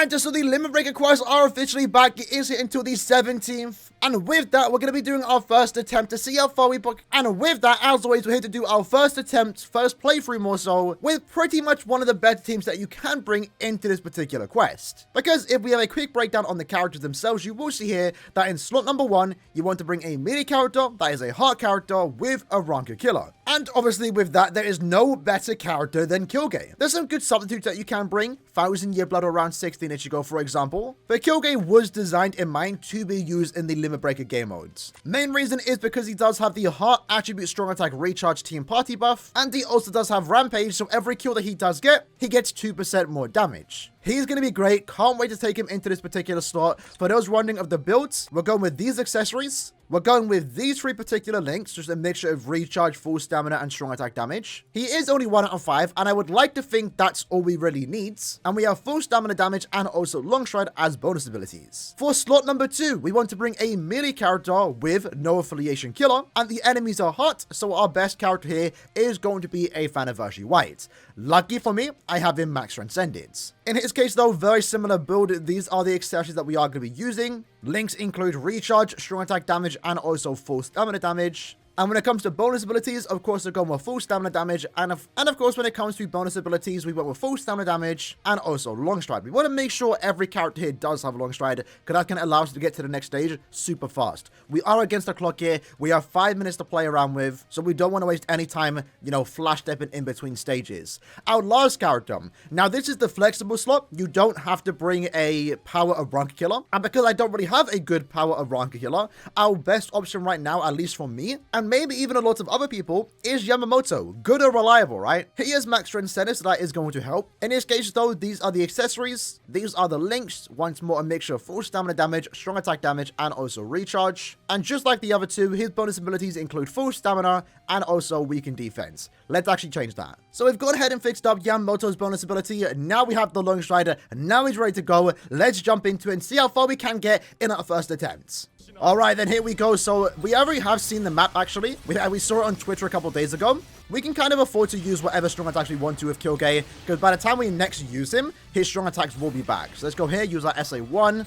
Alright, so the Limit Breaker quests are officially back. It is until the 17th. And with that, we're going to be doing our first attempt to see how far we book. And with that, as always, we're here to do our first attempt, first playthrough more so, with pretty much one of the better teams that you can bring into this particular quest. Because if we have a quick breakdown on the characters themselves, you will see here that in slot number 1, you want to bring a melee character that is a heart character with a Ranker killer. And obviously with that, there is no better character than QUILGE. There's some good substitutes that you can bring. 1000 Year Blood around 16 Ichigo, for example. But QUILGE was designed in mind to be used in the Limit Breaker game modes. Main reason is because he does have the heart attribute strong attack recharge team party buff, and he also does have rampage, so every kill that he does get, he gets 2% more damage. He's going to be great. Can't wait to take him into this particular slot. For those wondering of the builds, we're going with these accessories. We're going with these 3 particular links, just a mixture of recharge, full stamina, and strong attack damage. He is only 1 out of 5, and I would like to think that's all we really need. And we have full stamina damage and also long stride as bonus abilities. For slot number 2, we want to bring a melee character with no affiliation killer, and the enemies are hot, so our best character here is going to be a fan of Virtue White. Lucky for me, I have him max transcended. In his case though, very similar build. These are the accessories that we are going to be using. Links include recharge, strong attack damage, and also full stamina damage. And when it comes to bonus abilities, of course, they're going with full stamina damage. And of course, when it comes to bonus abilities, we went with full stamina damage and also long stride. We want to make sure every character here does have long stride, because that can allow us to get to the next stage super fast. We are against the clock here. We have 5 minutes to play around with, so we don't want to waste any time, you know, flash stepping in between stages. Our last character. Now, this is the flexible slot. You don't have to bring a power of Ranker killer. And because I don't really have a good power of Ranker killer, our best option right now, at least for me, and maybe even a lot of other people, is Yamamoto. Good or reliable, right? He is max transcended, so that is going to help. In this case though, these are the accessories. These are the links. Once more, a mixture of full stamina damage, strong attack damage, and also recharge. And just like the other 2, his bonus abilities include full stamina and also weaken defense. Let's actually change that. So we've gone ahead and fixed up Yamamoto's bonus ability. Now we have the long strider. Now he's ready to go. Let's jump into it and see how far we can get in our first attempt. Alright, then here we go. So we already have seen the map, actually. We saw it on Twitter a couple days ago. We can kind of afford to use whatever strong attacks we want to with QUILGE, because by the time we next use him, his strong attacks will be back. So let's go here, use our SA1.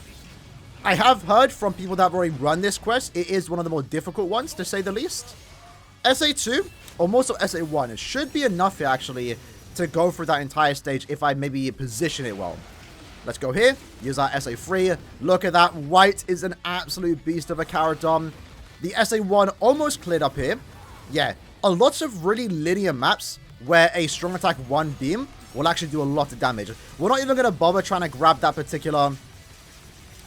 I have heard from people that have already run this quest, it is one of the more difficult ones, to say the least. SA2, or more so SA1, it should be enough here, actually, to go through that entire stage if I maybe position it well. Let's go here, use our SA3. Look at that, White is an absolute beast of a character. The SA1 almost cleared up here. Yeah, a lot of really linear maps where a strong attack 1 beam will actually do a lot of damage. We're not even going to bother trying to grab that particular...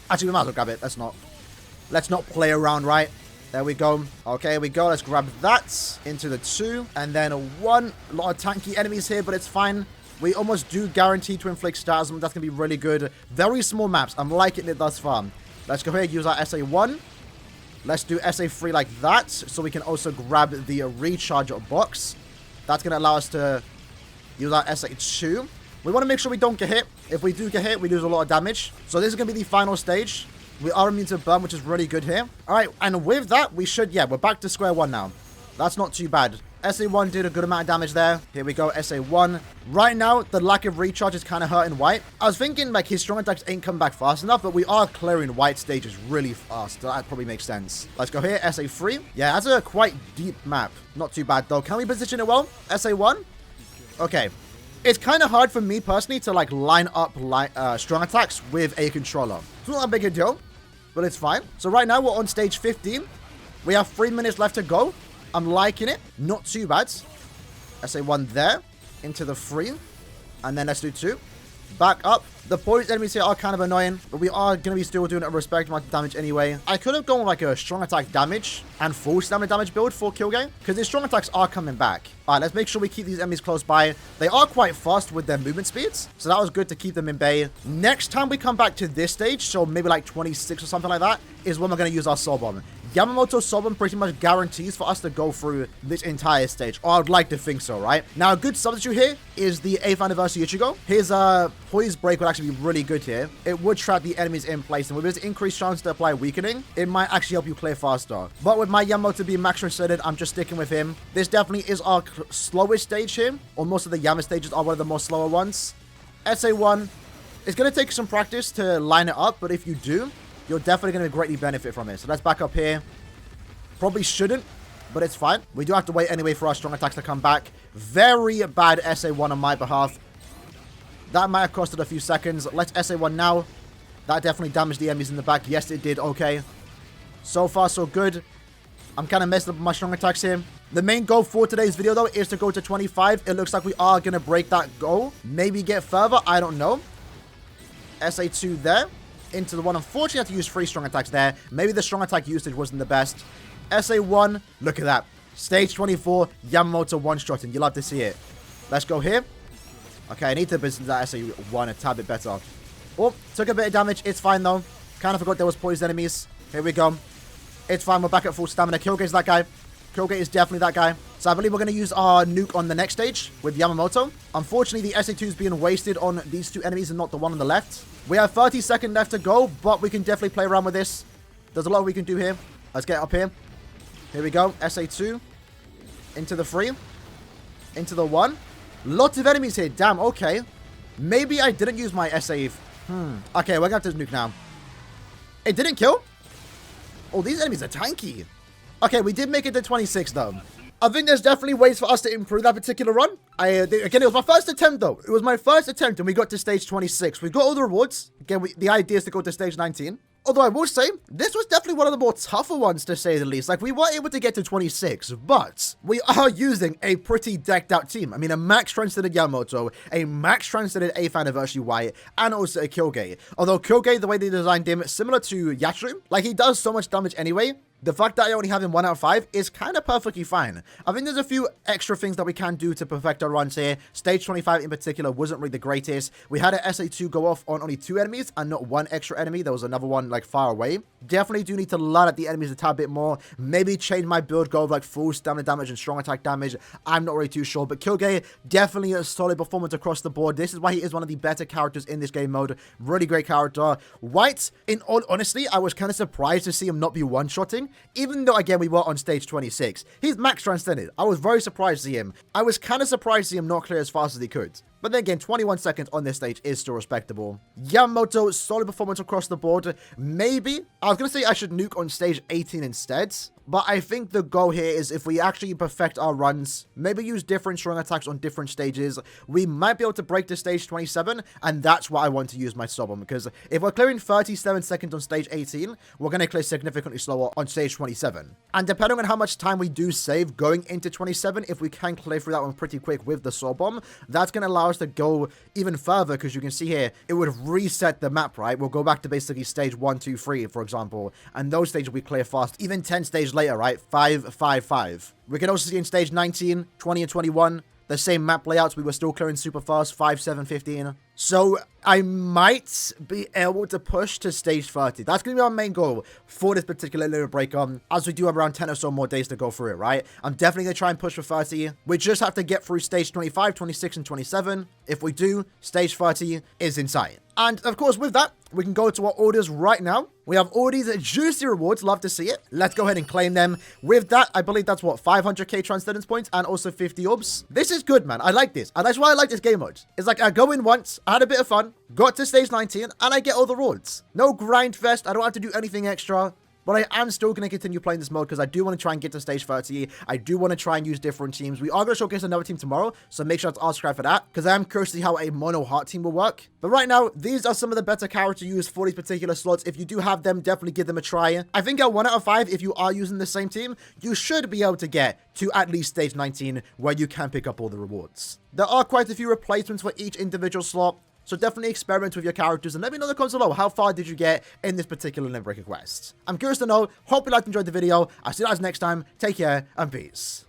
Actually, we might as well grab it. Let's not play around, right? There we go. Okay, here we go. Let's grab that into the 2. And then a 1. A lot of tanky enemies here, but it's fine. We almost do guarantee to inflict spasm. That's going to be really good. Very small maps. I'm liking it thus far. Let's go here, use our SA1. Let's do SA3 like that, so we can also grab the recharge box. That's going to allow us to use our SA2. We want to make sure we don't get hit. If we do get hit, we lose a lot of damage. So this is going to be the final stage. We are immune to burn, which is really good here. All right, and with that, we should, yeah, we're back to square 1 now. That's not too bad. SA1 did a good amount of damage there. Here we go, SA1. Right now, the lack of recharge is kind of hurting White. I was thinking, like, his strong attacks ain't come back fast enough, but we are clearing White stages really fast. So that probably makes sense. Let's go here, SA3. Yeah, that's a quite deep map. Not too bad, though. Can we position it well? SA1? Okay. It's kind of hard for me, personally, to, like, line up strong attacks with a controller. It's not that big a deal, but it's fine. So right now, we're on stage 15. We have 3 minutes left to go. I'm liking it. Not too bad. SA1 there. Into the 3. And then let's do 2. Back up. The poison enemies here are kind of annoying, but we are going to be still doing a respectable amount of damage anyway. I could have gone with like a strong attack damage and full stamina damage build for QUILGE, because his strong attacks are coming back. Alright, let's make sure we keep these enemies close by. They are quite fast with their movement speeds, so that was good to keep them in bay. Next time we come back to this stage, so maybe like 26 or something like that, is when we're going to use our Soul Bomb. Yamamoto's Soul Bomb pretty much guarantees for us to go through this entire stage, or I'd like to think so, right? Now, a good substitute here is the 8th anniversary Ichigo. His Poise Break would actually be really good here. It would trap the enemies in place, and with his increased chance to apply weakening, it might actually help you clear faster. But with my Yamamoto being max transcended, I'm just sticking with him. This definitely is our slowest stage here, or most of the Yama stages are one of the more slower ones. SA1, It's going to take some practice to line it up, but if you do, you're definitely going to greatly benefit from it. So let's back up here. Probably shouldn't, but it's fine. We do have to wait anyway for our strong attacks to come back. Very bad SA1 on my behalf. That might have costed a few seconds. Let's SA1 now. That definitely damaged the enemies in the back. Yes, it did. Okay. So far, so good. I'm kind of messing up my strong attacks here. The main goal for today's video, though, is to go to 25. It looks like we are going to break that goal. Maybe get further. I don't know. SA2 there. Into the one. Unfortunately, I have to use 3 strong attacks there. Maybe the strong attack usage wasn't the best. SA1. Look at that. Stage 24. Yamamoto one-shotting. You'll have to see it. Let's go here. Okay, I need to business that SA1 a tad bit better. Oh, took a bit of damage. It's fine, though. Kind of forgot there was poised enemies. Here we go. It's fine. We're back at full stamina. Kyoge's that guy. Kyoge is definitely that guy. So I believe we're going to use our nuke on the next stage with Yamamoto. Unfortunately, the SA2 is being wasted on these 2 enemies and not the one on the left. We have 30 seconds left to go, but we can definitely play around with this. There's a lot we can do here. Let's get up here. Here we go. SA2. Into the 3. Into the 1. Lots of enemies here. Damn, okay. Maybe I didn't use my SA. Okay, we're going to have to nuke now. It didn't kill? Oh, these enemies are tanky. Okay, we did make it to 26, though. I think there's definitely ways for us to improve that particular run. Again, it was my first attempt, though. It was my first attempt, and we got to stage 26. We got all the rewards. Again, the idea is to go to stage 19. Although I will say, this was definitely one of the more tougher ones, to say the least. Like, we were able to get to 26, but we are using a pretty decked out team. I mean, a max translated Yamamoto, a max translated 8th anniversary White, and also a Kyoge. Although Kyoge, the way they designed him, similar to Yachiru, like, he does so much damage anyway. The fact that I only have him 1 out of 5 is kind of perfectly fine. I think there's a few extra things that we can do to perfect our runs here. Stage 25 in particular wasn't really the greatest. We had an SA2 go off on only 2 enemies and not 1 extra enemy. There was another one like far away. Definitely do need to line up the enemies a tad bit more. Maybe change my build, go with like full stamina damage and strong attack damage. I'm not really too sure. But Kyoge, definitely a solid performance across the board. This is why he is one of the better characters in this game mode. Really great character. White, in all honesty, I was kind of surprised to see him not be one-shotting. Even though, again, we were on stage 26. He's max transcended. I was very surprised to see him. I was kind of surprised to see him not clear as fast as he could. But then again, 21 seconds on this stage is still respectable. Yamamoto, solid performance across the board. Maybe, I was going to say I should nuke on stage 18 instead. But I think the goal here is if we actually perfect our runs, maybe use different strong attacks on different stages, we might be able to break to stage 27, and that's what I want to use my sub on, because if we're clearing 37 seconds on stage 18, we're going to clear significantly slower on stage 27. And depending on how much time we do save going into 27, if we can clear through that one pretty quick with the saw bomb, that's going to allow us to go even further, because you can see here, it would reset the map, right? We'll go back to basically stage 1, 2, 3, for example, and those stages will be clear fast, even 10 stages later, right? 5, 5, 5. We can also see in stage 19, 20, and 21, the same map layouts. We were still clearing super fast, 5, 7, 15. So I might be able to push to stage 30. That's going to be our main goal for this particular little break, as we do have around 10 or so more days to go through it, right? I'm definitely going to try and push for 30. We just have to get through stage 25, 26, and 27. If we do, stage 30 is in sight. And of course, with that, we can go to our orders right now. We have all these juicy rewards. Love to see it. Let's go ahead and claim them. With that, I believe that's what, 500k transcendence points and also 50 orbs. This is good, man. I like this. And that's why I like this game mode. It's like I go in once, I had a bit of fun, got to stage 19, and I get all the rewards. No grind fest. I don't have to do anything extra. But I am still going to continue playing this mode because I do want to try and get to stage 30. I do want to try and use different teams. We are going to showcase another team tomorrow, so make sure to subscribe for that because I am curious to see how a mono heart team will work. But right now, these are some of the better characters to use for these particular slots. If you do have them, definitely give them a try. I think at 1 out of 5, if you are using the same team, you should be able to get to at least stage 19 where you can pick up all the rewards. There are quite a few replacements for each individual slot. So definitely experiment with your characters and let me know in the comments below how far did you get in this particular Limit Breaker quest. I'm curious to know. Hope you liked and enjoyed the video. I'll see you guys next time. Take care and peace.